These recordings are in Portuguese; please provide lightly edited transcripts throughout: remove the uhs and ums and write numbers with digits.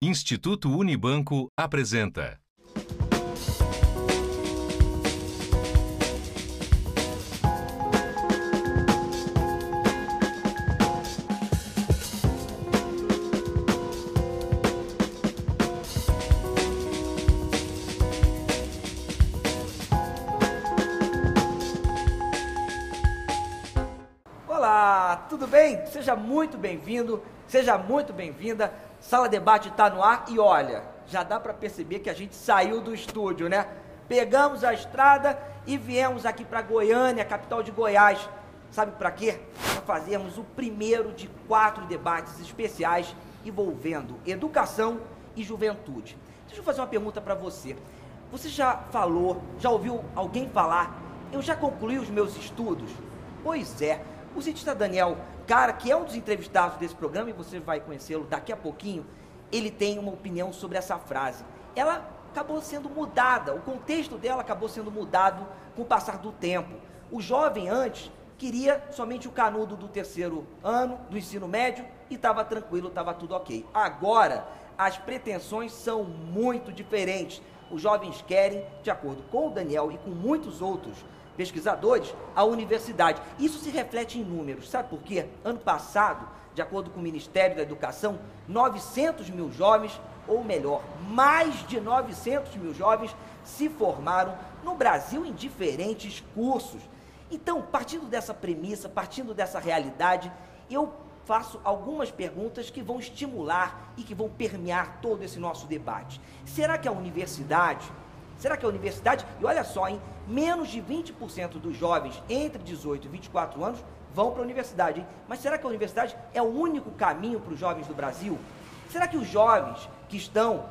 Instituto Unibanco apresenta. Olá, tudo bem? Seja muito bem-vindo, seja muito bem-vinda. Sala Debate está no ar e olha, já dá para perceber que a gente saiu do estúdio, né? Pegamos a estrada e viemos aqui para Goiânia, capital de Goiás. Sabe para quê? Para fazermos o primeiro de 4 debates especiais envolvendo educação e juventude. Deixa eu fazer uma pergunta para você. Você já falou, já ouviu alguém falar, eu já concluí os meus estudos? Pois é. O cientista Daniel Cara, que é um dos entrevistados desse programa, e você vai conhecê-lo daqui a pouquinho, ele tem uma opinião sobre essa frase. Ela acabou sendo mudada, o contexto dela acabou sendo mudado com o passar do tempo. O jovem antes queria somente o canudo do 3º ano, do ensino médio, e estava tranquilo, estava tudo ok. Agora, as pretensões são muito diferentes. Os jovens querem, de acordo com o Daniel e com muitos outros pesquisadores, a universidade. Isso se reflete em números. Sabe por quê? Ano passado, de acordo com o Ministério da Educação, 900 mil jovens, ou melhor, mais de 900 mil jovens se formaram no Brasil em diferentes cursos. Então, partindo dessa premissa, partindo dessa realidade, eu faço algumas perguntas que vão estimular e que vão permear todo esse nosso debate. Será que a universidade, e olha só, hein, menos de 20% dos jovens entre 18 e 24 anos vão para a universidade, hein? Mas será que a universidade é o único caminho para os jovens do Brasil? Será que os jovens que estão,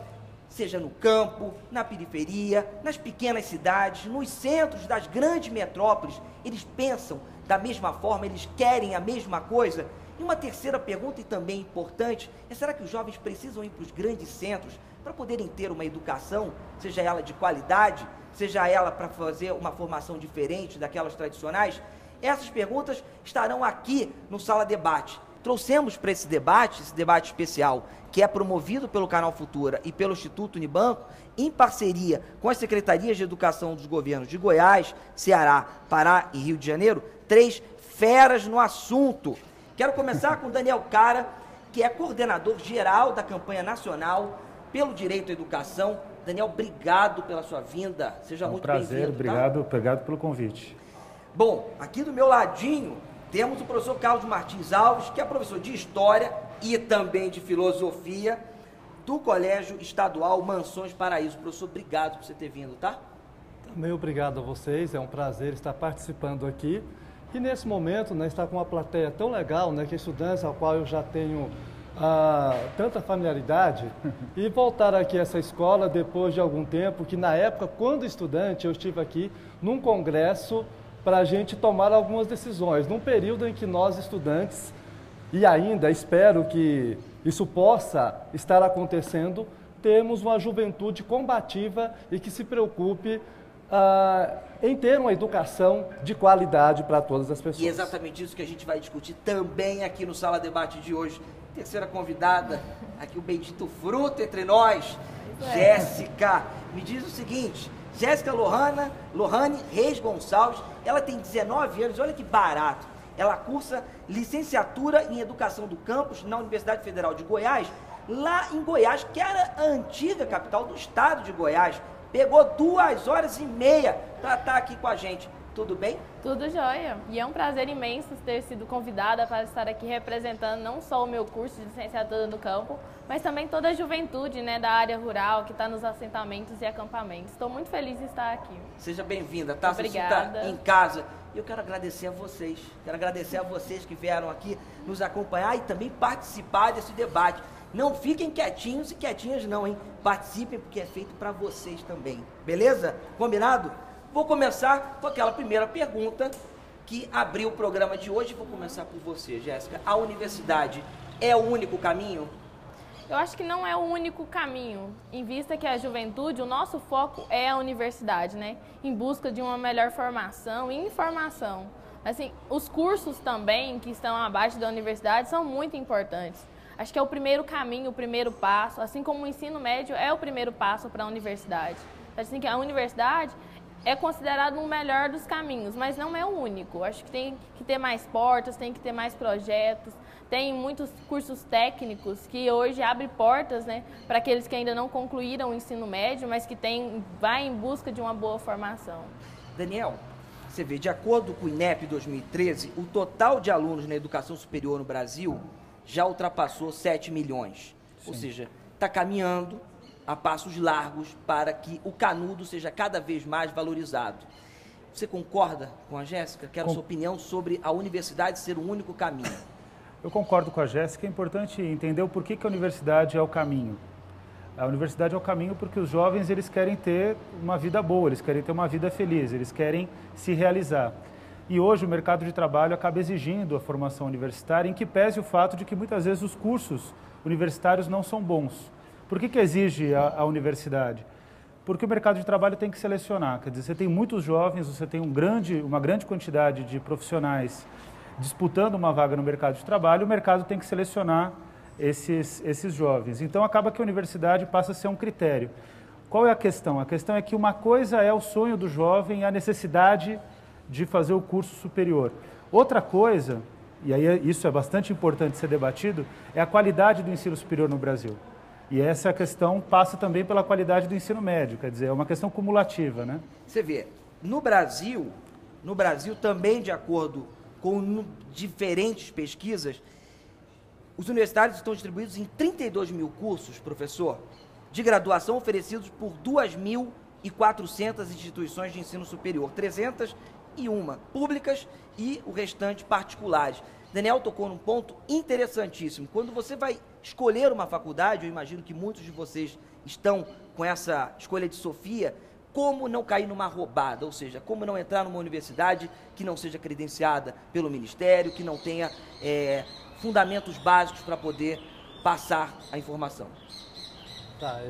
seja no campo, na periferia, nas pequenas cidades, nos centros das grandes metrópoles, eles pensam da mesma forma, eles querem a mesma coisa? E uma terceira pergunta, e também importante, é: será que os jovens precisam ir para os grandes centros para poderem ter uma educação, seja ela de qualidade, seja ela para fazer uma formação diferente daquelas tradicionais? Essas perguntas estarão aqui no Sala Debate. Trouxemos para esse debate especial, que é promovido pelo Canal Futura e pelo Instituto Unibanco, em parceria com as Secretarias de Educação dos governos de Goiás, Ceará, Pará e Rio de Janeiro, 3 feras no assunto. Quero começar com o Daniel Cara, que é coordenador geral da campanha nacional pelo direito à educação. Daniel, obrigado pela sua vinda. Seja muito bem-vindo. Obrigado pelo convite. Bom, aqui do meu ladinho temos o professor Carlos Martins Alves, que é professor de História e também de Filosofia do Colégio Estadual Mansões Paraíso. Professor, obrigado por você ter vindo, tá? Também obrigado a vocês, é um prazer estar participando aqui. E nesse momento, né, estar com uma plateia tão legal, né, que é estudantes ao qual eu já tenho tanta familiaridade, e voltar aqui a essa escola depois de algum tempo, que na época, quando estudante, eu estive aqui num congresso para a gente tomar algumas decisões, num período em que nós estudantes, e ainda espero que isso possa estar acontecendo, temos uma juventude combativa e que se preocupe em ter uma educação de qualidade para todas as pessoas. E é exatamente isso que a gente vai discutir também aqui no Sala Debate de hoje. Terceira convidada, aqui o bendito fruto entre nós, Jéssica. Me diz o seguinte: Jéssica Lohane Reis Gonçalves, ela tem 19 anos, olha que barato. Ela cursa licenciatura em Educação do Campus na Universidade Federal de Goiás, lá em Goiás, que era a antiga capital do estado de Goiás. Pegou 2h30 para estar aqui com a gente. Tudo bem? Tudo jóia. E é um prazer imenso ter sido convidada para estar aqui representando não só o meu curso de licenciatura no campo, mas também toda a juventude, né, da área rural que está nos assentamentos e acampamentos. Estou muito feliz de estar aqui. Seja bem-vinda, tá? Obrigada. Você está em casa. E eu quero agradecer a vocês. Quero agradecer a vocês que vieram aqui nos acompanhar e também participar desse debate. Não fiquem quietinhos e quietinhas não, hein? Participem, porque é feito para vocês também. Beleza? Combinado? Vou começar com aquela primeira pergunta que abriu o programa de hoje. Vou começar por você, Jéssica. A universidade é o único caminho? Eu acho que não é o único caminho, em vista que a juventude, o nosso foco é a universidade, né? Em busca de uma melhor formação e informação. Assim, os cursos também que estão abaixo da universidade são muito importantes. Acho que é o primeiro caminho, o primeiro passo, assim como o ensino médio é o primeiro passo para a universidade. Assim que a universidade é considerado o melhor dos caminhos, mas não é o único. Acho que tem que ter mais portas, tem que ter mais projetos, tem muitos cursos técnicos que hoje abrem portas, né, para aqueles que ainda não concluíram o ensino médio, mas que vai em busca de uma boa formação. Daniel, você vê, de acordo com o INEP 2013, o total de alunos na educação superior no Brasil já ultrapassou 7 milhões. Sim. Ou seja, está caminhando a passos largos para que o canudo seja cada vez mais valorizado. Você concorda com a Jéssica? Quero a sua opinião sobre a universidade ser o único caminho. Eu concordo com a Jéssica. É importante entender o porquê que a universidade é o caminho. A universidade é o caminho porque os jovens eles querem ter uma vida boa, eles querem ter uma vida feliz, eles querem se realizar. E hoje o mercado de trabalho acaba exigindo a formação universitária, em que pese o fato de que muitas vezes os cursos universitários não são bons. Por que exige a universidade? Porque o mercado de trabalho tem que selecionar. Quer dizer, você tem muitos jovens, você tem uma grande quantidade de profissionais disputando uma vaga no mercado de trabalho, o mercado tem que selecionar esses jovens. Então, acaba que a universidade passa a ser um critério. Qual é a questão? A questão é que uma coisa é o sonho do jovem, a necessidade de fazer o curso superior. Outra coisa, e aí isso é bastante importante ser debatido, é a qualidade do ensino superior no Brasil. E essa questão passa também pela qualidade do ensino médio, quer dizer, é uma questão cumulativa, né? Você vê, no Brasil também, de acordo com diferentes pesquisas, os universitários estão distribuídos em 32 mil cursos, professor, de graduação oferecidos por 2.400 instituições de ensino superior, 301 públicas e o restante particulares. Daniel tocou num ponto interessantíssimo. Quando você vai escolher uma faculdade, eu imagino que muitos de vocês estão com essa escolha de Sofia, como não cair numa roubada, ou seja, como não entrar numa universidade que não seja credenciada pelo Ministério, que não tenha fundamentos básicos para poder passar a informação. Tá,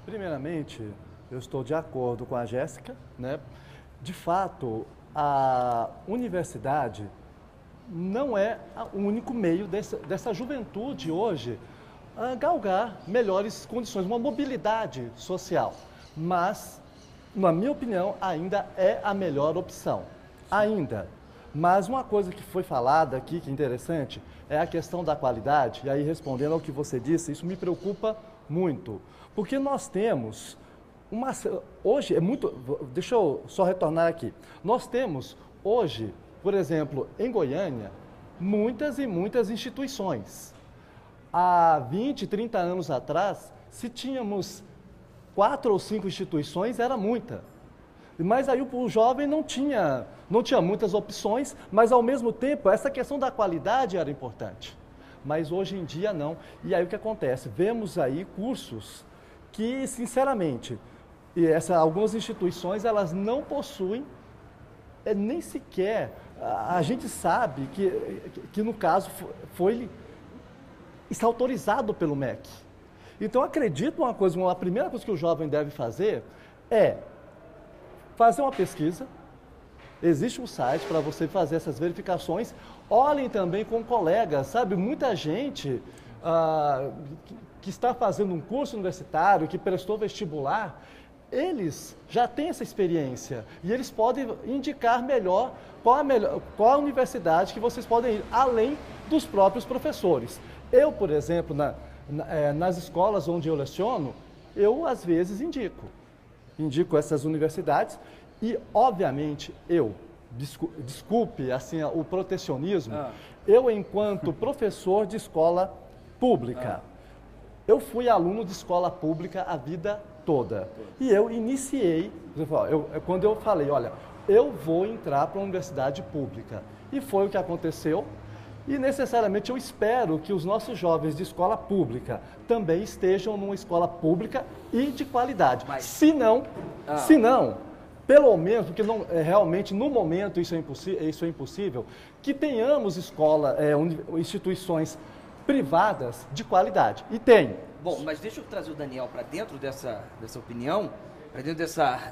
primeiramente, eu estou de acordo com a Jéssica, né? De fato, a universidade não é o único meio dessa juventude hoje galgar melhores condições, uma mobilidade social. Mas, na minha opinião, ainda é a melhor opção. Ainda. Mas uma coisa que foi falada aqui, que é interessante, é a questão da qualidade. E aí, respondendo ao que você disse, isso me preocupa muito. Porque nós temos hoje é muito... Deixa eu só retornar aqui. Nós temos hoje, por exemplo, em Goiânia, muitas e muitas instituições. Há 20, 30 anos atrás, se tínhamos 4 ou 5 instituições, era muita. Mas aí o jovem não tinha muitas opções, mas ao mesmo tempo essa questão da qualidade era importante. Mas hoje em dia não. E aí o que acontece? Vemos aí cursos que, sinceramente, algumas instituições elas não possuem nem sequer, a gente sabe que no caso está autorizado pelo MEC. Então, acredito uma coisa, a primeira coisa que o jovem deve fazer é fazer uma pesquisa. Existe um site para você fazer essas verificações. Olhem também com colegas, sabe? Muita gente que está fazendo um curso universitário, que prestou vestibular, eles já têm essa experiência e eles podem indicar melhor qual a universidade que vocês podem ir, além dos próprios professores. Eu, por exemplo, nas escolas onde eu leciono, eu às vezes indico essas universidades e, obviamente, desculpe assim, o protecionismo, eu, enquanto professor de escola pública, eu fui aluno de escola pública a vida toda. E eu iniciei, quando eu falei, olha, eu vou entrar para a universidade pública. E foi o que aconteceu. E necessariamente eu espero que os nossos jovens de escola pública também estejam numa escola pública e de qualidade. Mas, se não, pelo menos, porque realmente no momento isso é impossível, que tenhamos instituições privadas de qualidade. E tem. Bom, mas deixa eu trazer o Daniel para dentro dessa opinião, para dentro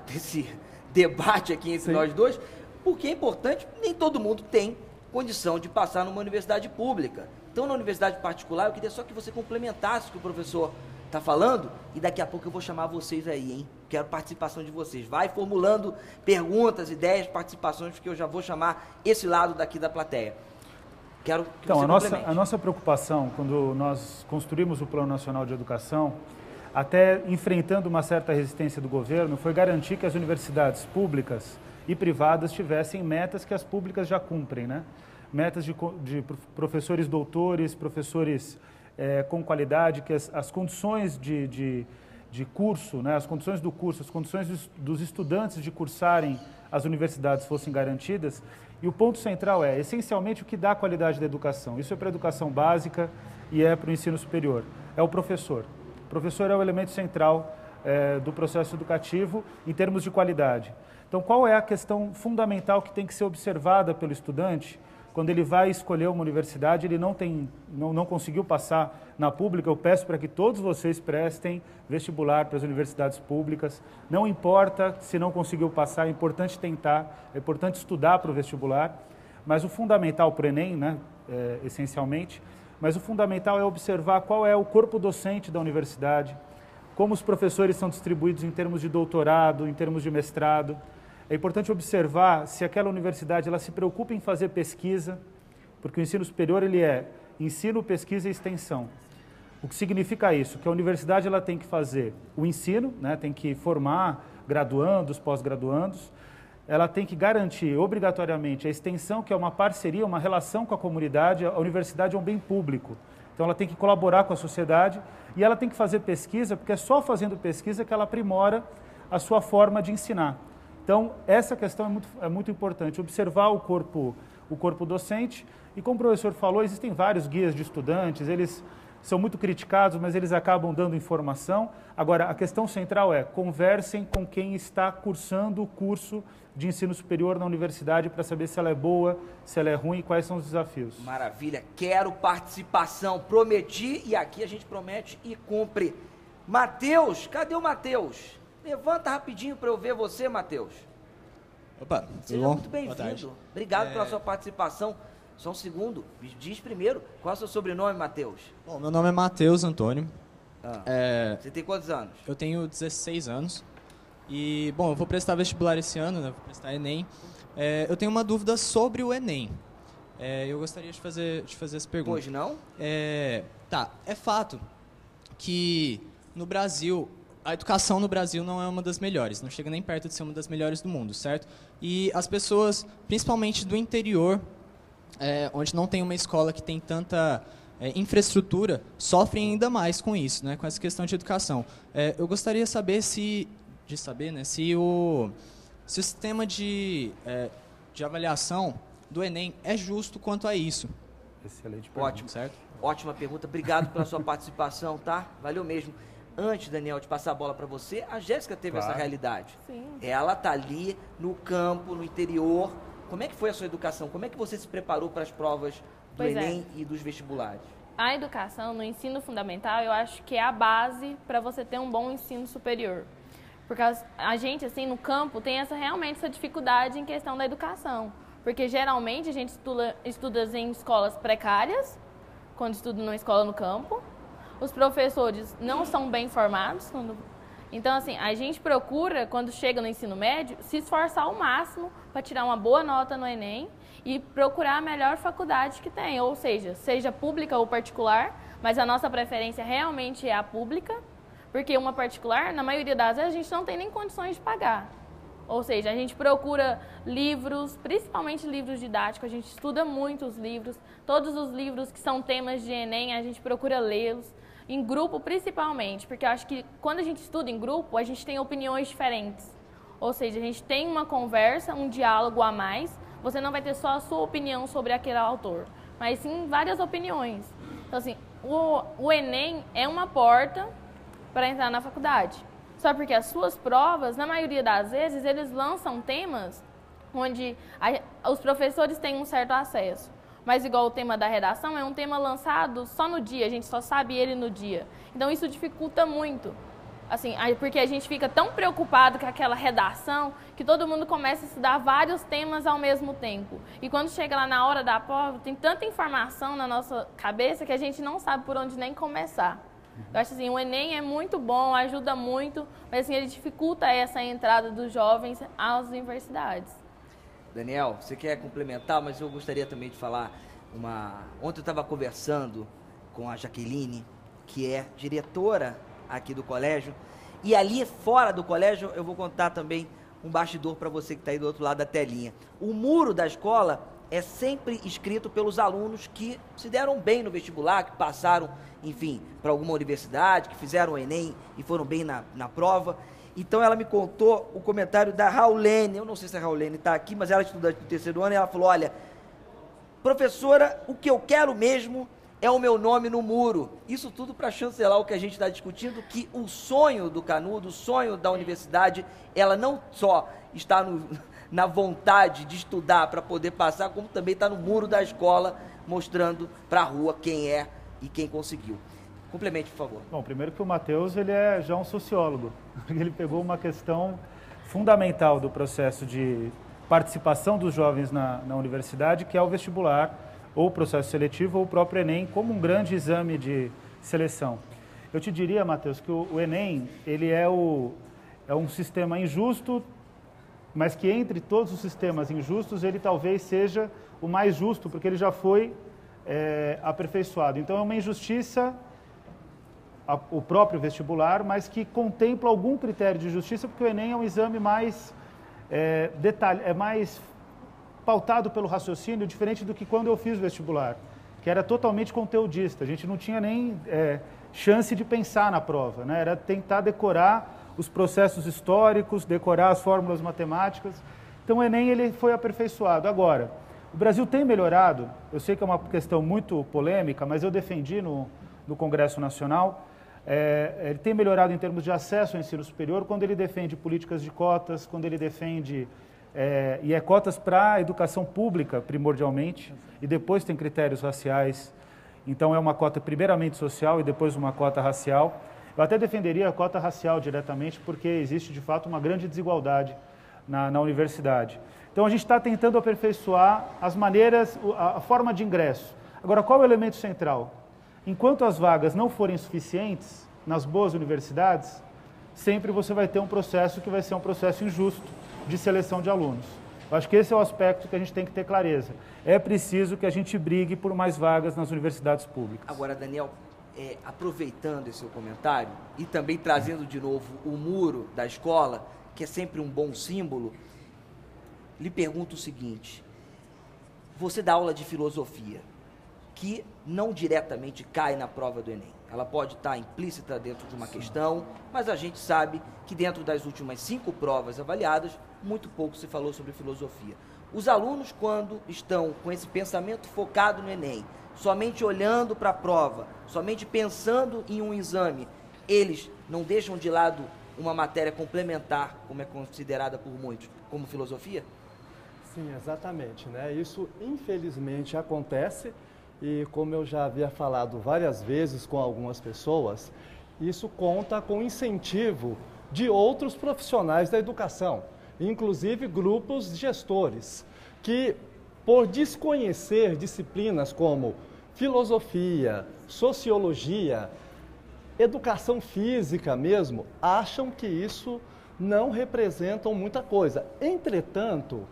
desse debate aqui entre nós dois, porque é importante, nem todo mundo tem condição de passar numa universidade pública. estão na universidade particular, eu queria só que você complementasse o que o professor está falando, e daqui a pouco eu vou chamar vocês aí, hein? Quero participação de vocês. Vai formulando perguntas, ideias, participações, porque eu já vou chamar esse lado daqui da plateia. Quero que então, você a nossa preocupação, quando nós construímos o Plano Nacional de Educação, até enfrentando uma certa resistência do governo, foi garantir que as universidades públicas e privadas tivessem metas que as públicas já cumprem, né? Metas de professores doutores, professores com qualidade, que as condições de curso, né? As condições do curso, as condições dos estudantes de cursarem as universidades fossem garantidas. E o ponto central é, essencialmente, o que dá qualidade da educação. Isso é para a educação básica e é para o ensino superior. É o professor. O professor é o elemento central do processo educativo em termos de qualidade. Então, qual é a questão fundamental que tem que ser observada pelo estudante quando ele vai escolher uma universidade, ele não conseguiu passar na pública? Eu peço para que todos vocês prestem vestibular para as universidades públicas. Não importa se não conseguiu passar, é importante tentar, é importante estudar para o vestibular. Mas o fundamental para o Enem, né, essencialmente, mas o fundamental é observar qual é o corpo docente da universidade, como os professores são distribuídos em termos de doutorado, em termos de mestrado. É importante observar se aquela universidade ela se preocupa em fazer pesquisa, porque o ensino superior ele é ensino, pesquisa e extensão. O que significa isso? Que a universidade ela tem que fazer o ensino, né, tem que formar graduandos, pós-graduandos, ela tem que garantir obrigatoriamente a extensão, que é uma parceria, uma relação com a comunidade. A universidade é um bem público, então ela tem que colaborar com a sociedade e ela tem que fazer pesquisa, porque é só fazendo pesquisa que ela aprimora a sua forma de ensinar. Então, essa questão é muito importante, observar o corpo docente. E como o professor falou, existem vários guias de estudantes, eles são muito criticados, mas eles acabam dando informação. Agora, a questão central é, conversem com quem está cursando o curso de ensino superior na universidade para saber se ela é boa, se ela é ruim e quais são os desafios. Maravilha, quero participação, prometi e aqui a gente promete e cumpre. Matheus, cadê o Matheus? Levanta rapidinho para eu ver você, Matheus. Opa, Seja tudo bom? muito bem-vindo. Obrigado pela sua participação. Só um segundo, diz primeiro, qual é o seu sobrenome, Matheus? Bom, meu nome é Matheus Antônio. Você tem quantos anos? Eu tenho 16 anos. E, bom, eu vou prestar vestibular esse ano, né? Vou prestar Enem. Eu tenho uma dúvida sobre o Enem. Eu gostaria de fazer essa pergunta. Pois não? É fato que no Brasil, a educação no Brasil não é uma das melhores, não chega nem perto de ser uma das melhores do mundo, certo? E as pessoas, principalmente do interior, onde não tem uma escola que tem tanta infraestrutura, sofrem ainda mais com isso, né? Com essa questão de educação. Eu gostaria de saber se o sistema de avaliação do Enem é justo quanto a isso. Excelente pergunta. Ótimo, certo? Ótima pergunta, obrigado pela sua participação, tá? Valeu mesmo. Antes, Daniel, de passar a bola para você, a Jéssica teve essa realidade. Sim. Ela tá ali no campo, no interior. Como é que foi a sua educação? Como é que você se preparou para as provas do Enem e dos vestibulares? A educação no ensino fundamental, eu acho que é a base para você ter um bom ensino superior. Porque a gente, assim, no campo, tem realmente essa dificuldade em questão da educação. Porque, geralmente, a gente estuda em escolas precárias, quando estuda numa escola no campo. Os professores não são bem formados. Então, assim, a gente procura, quando chega no ensino médio, se esforçar ao máximo para tirar uma boa nota no Enem e procurar a melhor faculdade que tem. Ou seja pública ou particular, mas a nossa preferência realmente é a pública, porque uma particular, na maioria das vezes, a gente não tem nem condições de pagar. Ou seja, a gente procura livros, principalmente livros didáticos, a gente estuda muito os livros, todos os livros que são temas de Enem, a gente procura lê-los. Em grupo, principalmente, porque eu acho que quando a gente estuda em grupo, a gente tem opiniões diferentes. Ou seja, a gente tem uma conversa, um diálogo a mais. Você não vai ter só a sua opinião sobre aquele autor, mas sim várias opiniões. Então, assim, o Enem é uma porta para entrar na faculdade. Só porque as suas provas, na maioria das vezes, eles lançam temas onde os professores têm um certo acesso. Mas igual o tema da redação, é um tema lançado só no dia, a gente só sabe ele no dia. Então isso dificulta muito Assim, porque a gente fica tão preocupado com aquela redação que todo mundo começa a estudar vários temas ao mesmo tempo. E quando chega lá na hora da prova, tem tanta informação na nossa cabeça que a gente não sabe por onde nem começar. Eu acho assim, o Enem é muito bom, ajuda muito, mas assim, ele dificulta essa entrada dos jovens às universidades. Daniel, você quer complementar, mas eu gostaria também de falar Ontem eu estava conversando com a Jaqueline, que é diretora aqui do colégio, e ali fora do colégio eu vou contar também um bastidor para você que está aí do outro lado da telinha. O muro da escola é sempre escrito pelos alunos que se deram bem no vestibular, que passaram, enfim, para alguma universidade, que fizeram o Enem e foram bem na prova. Então ela me contou o comentário da Raulene, eu não sei se a Raulene está aqui, mas ela é estudante do terceiro ano, e ela falou, olha, professora, o que eu quero mesmo é o meu nome no muro. Isso tudo para chancelar o que a gente está discutindo, que o sonho do Canudo, o sonho da universidade, ela não só está na vontade de estudar para poder passar, como também está no muro da escola, mostrando para a rua quem é e quem conseguiu. Complemente, por favor. Bom, primeiro que o Matheus, ele é já um sociólogo. Ele pegou uma questão fundamental do processo de participação dos jovens na universidade, que é o vestibular, ou o processo seletivo, ou o próprio Enem, como um grande exame de seleção. Eu te diria, Matheus, que o Enem, ele é um sistema injusto, mas que entre todos os sistemas injustos, ele talvez seja o mais justo, porque ele já foi aperfeiçoado. Então, é uma injustiça o próprio vestibular, mas que contempla algum critério de justiça, porque o Enem é um exame mais mais pautado pelo raciocínio, diferente do que quando eu fiz o vestibular, que era totalmente conteudista. A gente não tinha nem chance de pensar na prova, né? Era tentar decorar os processos históricos, decorar as fórmulas matemáticas. Então o Enem ele foi aperfeiçoado. Agora, o Brasil tem melhorado, eu sei que é uma questão muito polêmica, mas eu defendi no Congresso Nacional, ele tem melhorado em termos de acesso ao ensino superior quando ele defende políticas de cotas, quando ele defende, e cotas para a educação pública, primordialmente, e depois tem critérios raciais. Então é uma cota primeiramente social e depois uma cota racial. Eu até defenderia a cota racial diretamente, porque existe de fato uma grande desigualdade na universidade. Então a gente está tentando aperfeiçoar as maneiras, a forma de ingresso. Agora, qual é o elemento central? Enquanto as vagas não forem suficientes nas boas universidades, sempre você vai ter um processo que vai ser um processo injusto de seleção de alunos. Eu acho que esse é o aspecto que a gente tem que ter clareza. É preciso que a gente brigue por mais vagas nas universidades públicas. Agora, Daniel, aproveitando esse seu comentário e também trazendo de novo o muro da escola, que é sempre um bom símbolo, lhe pergunto o seguinte: você dá aula de filosofia, que não diretamente cai na prova do Enem. Ela pode estar implícita dentro de uma questão, mas a gente sabe que dentro das últimas 5 provas avaliadas, muito pouco se falou sobre filosofia. Os alunos, quando estão com esse pensamento focado no Enem, somente olhando para a prova, somente pensando em um exame, eles não deixam de lado uma matéria complementar, como é considerada por muitos, como filosofia? Sim, exatamente, né? Isso, infelizmente, acontece. E como eu já havia falado várias vezes com algumas pessoas, isso conta com incentivo de outros profissionais da educação, inclusive grupos de gestores, que por desconhecer disciplinas como filosofia, sociologia, educação física mesmo, acham que isso não representam muita coisa. Entretanto,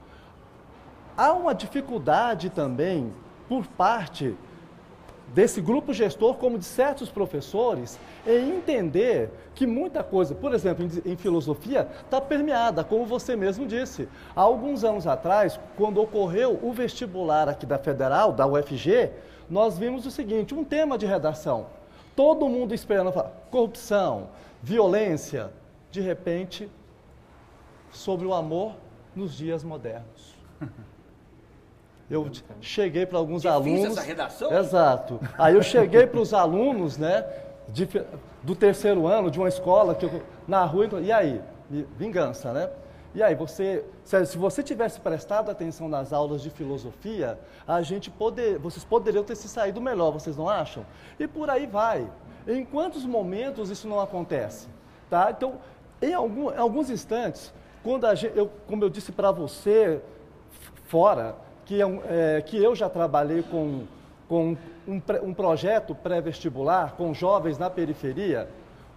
há uma dificuldade também por parte desse grupo gestor, como de certos professores, em entender que muita coisa, por exemplo, em filosofia, está permeada, como você mesmo disse. Há alguns anos atrás, quando ocorreu o vestibular aqui da Federal, da UFG, nós vimos o seguinte, um tema de redação. Todo mundo esperando falar corrupção, violência, de repente, sobre o amor nos dias modernos. Eu cheguei para alguns alunos... essa redação? Exato. Aí eu cheguei para os alunos, né, do terceiro ano, de uma escola, na rua, e aí? Vingança, né? E aí, se você tivesse prestado atenção nas aulas de filosofia, vocês poderiam ter se saído melhor, vocês não acham? E por aí vai. Em quantos momentos isso não acontece? Tá? Então, em alguns instantes, quando como eu disse para você, fora, que eu já trabalhei com um projeto pré-vestibular com jovens na periferia,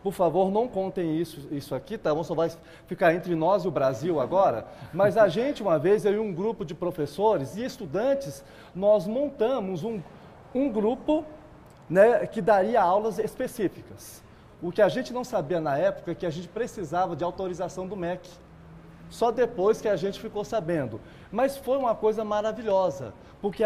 por favor, não contem isso aqui, tá? Só vai ficar entre nós e o Brasil agora. Mas a gente, uma vez, eu e um grupo de professores e estudantes, nós montamos um grupo, né, que daria aulas específicas. O que a gente não sabia na época é que a gente precisava de autorização do MEC. Só depois que a gente ficou sabendo. Mas foi uma coisa maravilhosa, porque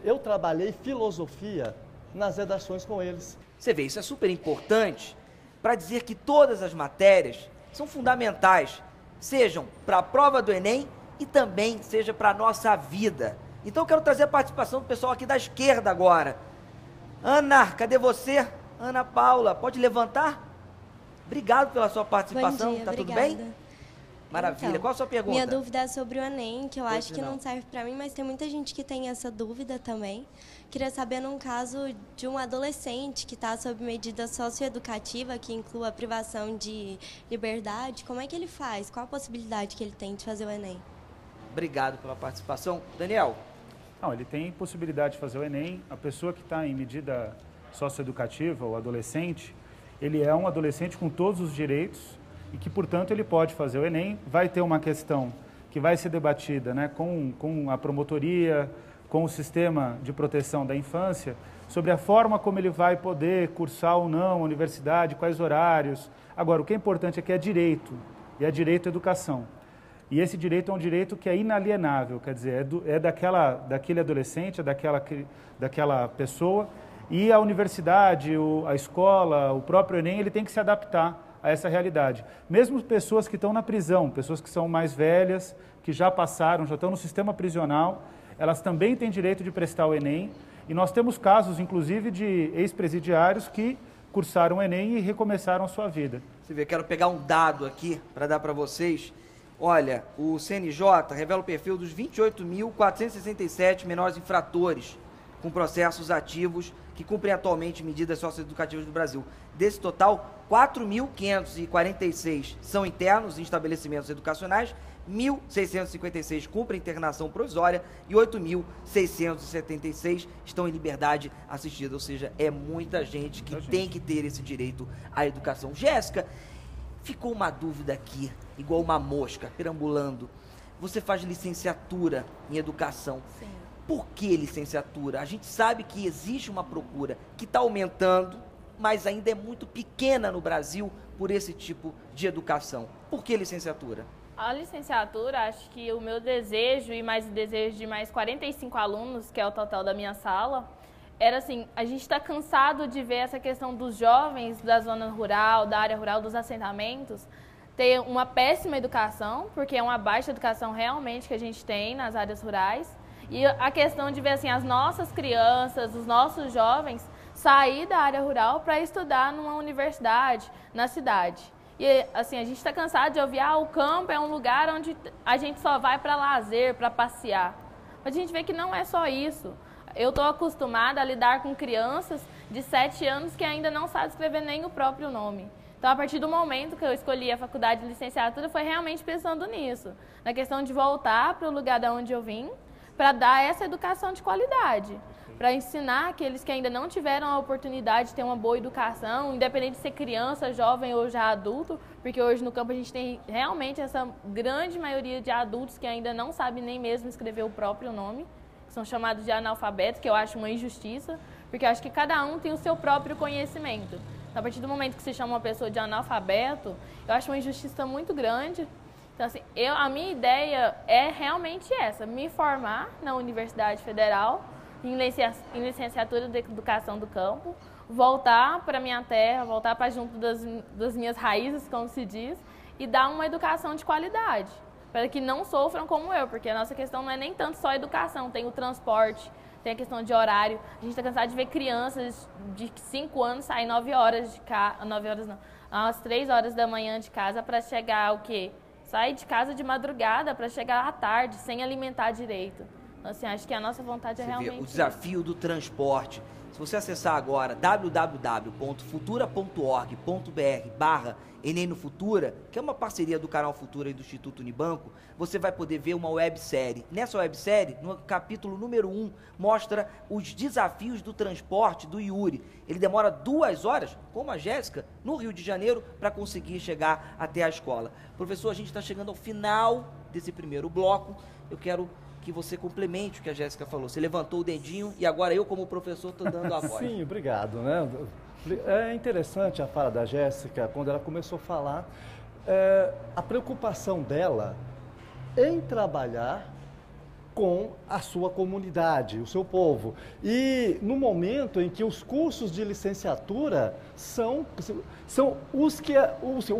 eu trabalhei filosofia nas redações com eles. Você vê, isso é super importante para dizer que todas as matérias são fundamentais, sejam para a prova do Enem e também seja para a nossa vida. Então eu quero trazer a participação do pessoal aqui da esquerda agora. Ana, cadê você? Ana Paula, pode levantar? Obrigado pela sua participação. Bom dia, tá obrigada. Tudo bem? Maravilha. Então, qual a sua pergunta? Minha dúvida é sobre o Enem, que eu acho que não não serve para mim, mas tem muita gente que tem essa dúvida também. Queria saber, num caso de um adolescente que está sob medida socioeducativa, que inclua a privação de liberdade, como é que ele faz? Qual a possibilidade que ele tem de fazer o Enem? Obrigado pela participação. Daniel? Não, ele tem possibilidade de fazer o Enem. A pessoa que está em medida socioeducativa, o adolescente, ele é um adolescente com todos os direitos e que, portanto, ele pode fazer o Enem. Vai ter uma questão que vai ser debatida, né, com a promotoria, com o sistema de proteção da infância, sobre a forma como ele vai poder cursar ou não a universidade, quais horários. Agora, o que é importante é que é direito, e é direito à educação. E esse direito é um direito que é inalienável, quer dizer, daquele adolescente, daquela pessoa, e a universidade, a escola, o próprio Enem, ele tem que se adaptar a essa realidade. Mesmo pessoas que estão na prisão, pessoas que são mais velhas, que já passaram, já estão no sistema prisional, elas também têm direito de prestar o Enem, e nós temos casos, inclusive, de ex-presidiários que cursaram o Enem e recomeçaram a sua vida. Você vê, quero pegar um dado aqui para dar para vocês. Olha, o CNJ revela o perfil dos 28.467 menores infratores com processos ativos que cumprem atualmente medidas socioeducativas do Brasil. Desse total, 4.546 são internos em estabelecimentos educacionais, 1.656 cumprem internação provisória e 8.676 estão em liberdade assistida. Ou seja, é muita gente que tem que ter esse direito à educação. Jéssica, ficou uma dúvida aqui, igual uma mosca perambulando. Você faz licenciatura em educação. Sim. Por que licenciatura? A gente sabe que existe uma procura que está aumentando, mas ainda é muito pequena no Brasil por esse tipo de educação. Por que licenciatura? A licenciatura, acho que o meu desejo e mais o desejo de mais 45 alunos, que é o total da minha sala, era assim, a gente está cansado de ver essa questão dos jovens da zona rural, da área rural, dos assentamentos, ter uma péssima educação, porque é uma baixa educação realmente que a gente tem nas áreas rurais, e a questão de ver assim, as nossas crianças, os nossos jovens, sair da área rural para estudar numa universidade, na cidade. E assim, a gente está cansado de ouvir, o campo é um lugar onde a gente só vai para lazer, para passear. Mas a gente vê que não é só isso. Eu estou acostumada a lidar com crianças de 7 anos que ainda não sabem escrever nem o próprio nome. Então, a partir do momento que eu escolhi a faculdade de licenciatura, foi realmente pensando nisso. Na questão de voltar para o lugar de onde eu vim, para dar essa educação de qualidade. Para ensinar aqueles que ainda não tiveram a oportunidade de ter uma boa educação, independente de ser criança, jovem ou já adulto, porque hoje no campo a gente tem realmente essa grande maioria de adultos que ainda não sabem nem mesmo escrever o próprio nome, que são chamados de analfabetos, que eu acho uma injustiça, porque eu acho que cada um tem o seu próprio conhecimento. Então, a partir do momento que se chama uma pessoa de analfabeto, eu acho uma injustiça muito grande. Então, assim, a minha ideia é realmente essa, me formar na Universidade Federal, em licenciatura de Educação do Campo, voltar para a minha terra, voltar para junto das minhas raízes, como se diz, e dar uma educação de qualidade, para que não sofram como eu, porque a nossa questão não é nem tanto só a educação, tem o transporte, tem a questão de horário. A gente está cansado de ver crianças de 5 anos sair 9 horas de casa, 9 horas não, às 3 horas da manhã de casa para chegar o quê? Sair de casa de madrugada para chegar à tarde, sem alimentar direito. Assim, acho que a nossa vontade é realmente... O desafio do transporte. Se você acessar agora www.futura.org.br/Enem no Futura, que é uma parceria do canal Futura e do Instituto Unibanco, você vai poder ver uma websérie. Nessa websérie, no capítulo número 1, mostra os desafios do transporte do Yuri. Ele demora 2 horas, como a Jéssica, no Rio de Janeiro, para conseguir chegar até a escola. Professor, a gente está chegando ao final desse primeiro bloco. Eu quero que você complemente o que a Jéssica falou. Você levantou o dedinho e agora eu, como professor, estou dando a voz. Sim, obrigado. Né? É interessante a fala da Jéssica, quando ela começou a falar, a preocupação dela em trabalhar com a sua comunidade, o seu povo. E no momento em que os cursos de licenciatura são o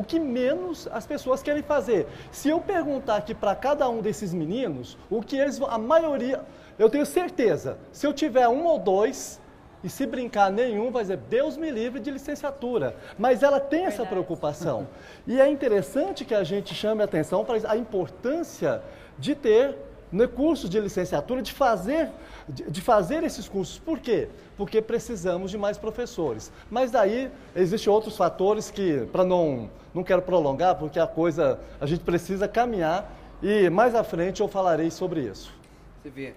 que menos as pessoas querem fazer. Se eu perguntar aqui para cada um desses meninos, o que eles vão, a maioria, eu tenho certeza, se eu tiver 1 ou 2, e se brincar nenhum, vai dizer, Deus me livre de licenciatura. Mas ela tem essa preocupação. E é interessante que a gente chame a atenção para a importância de ter no curso de licenciatura, de fazer esses cursos. Por quê? Porque precisamos de mais professores. Mas daí existem outros fatores que, para não quero prolongar, porque a gente precisa caminhar e mais à frente eu falarei sobre isso. Você vê,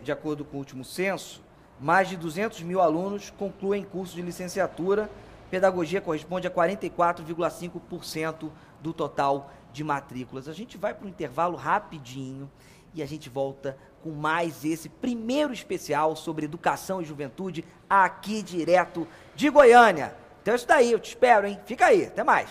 de acordo com o último censo, mais de 200 mil alunos concluem curso de licenciatura. Pedagogia corresponde a 44,5% do total de matrículas. A gente vai para um intervalo rapidinho e a gente volta com mais esse primeiro especial sobre educação e juventude aqui direto de Goiânia. Então é isso daí, eu te espero, hein? Fica aí, até mais.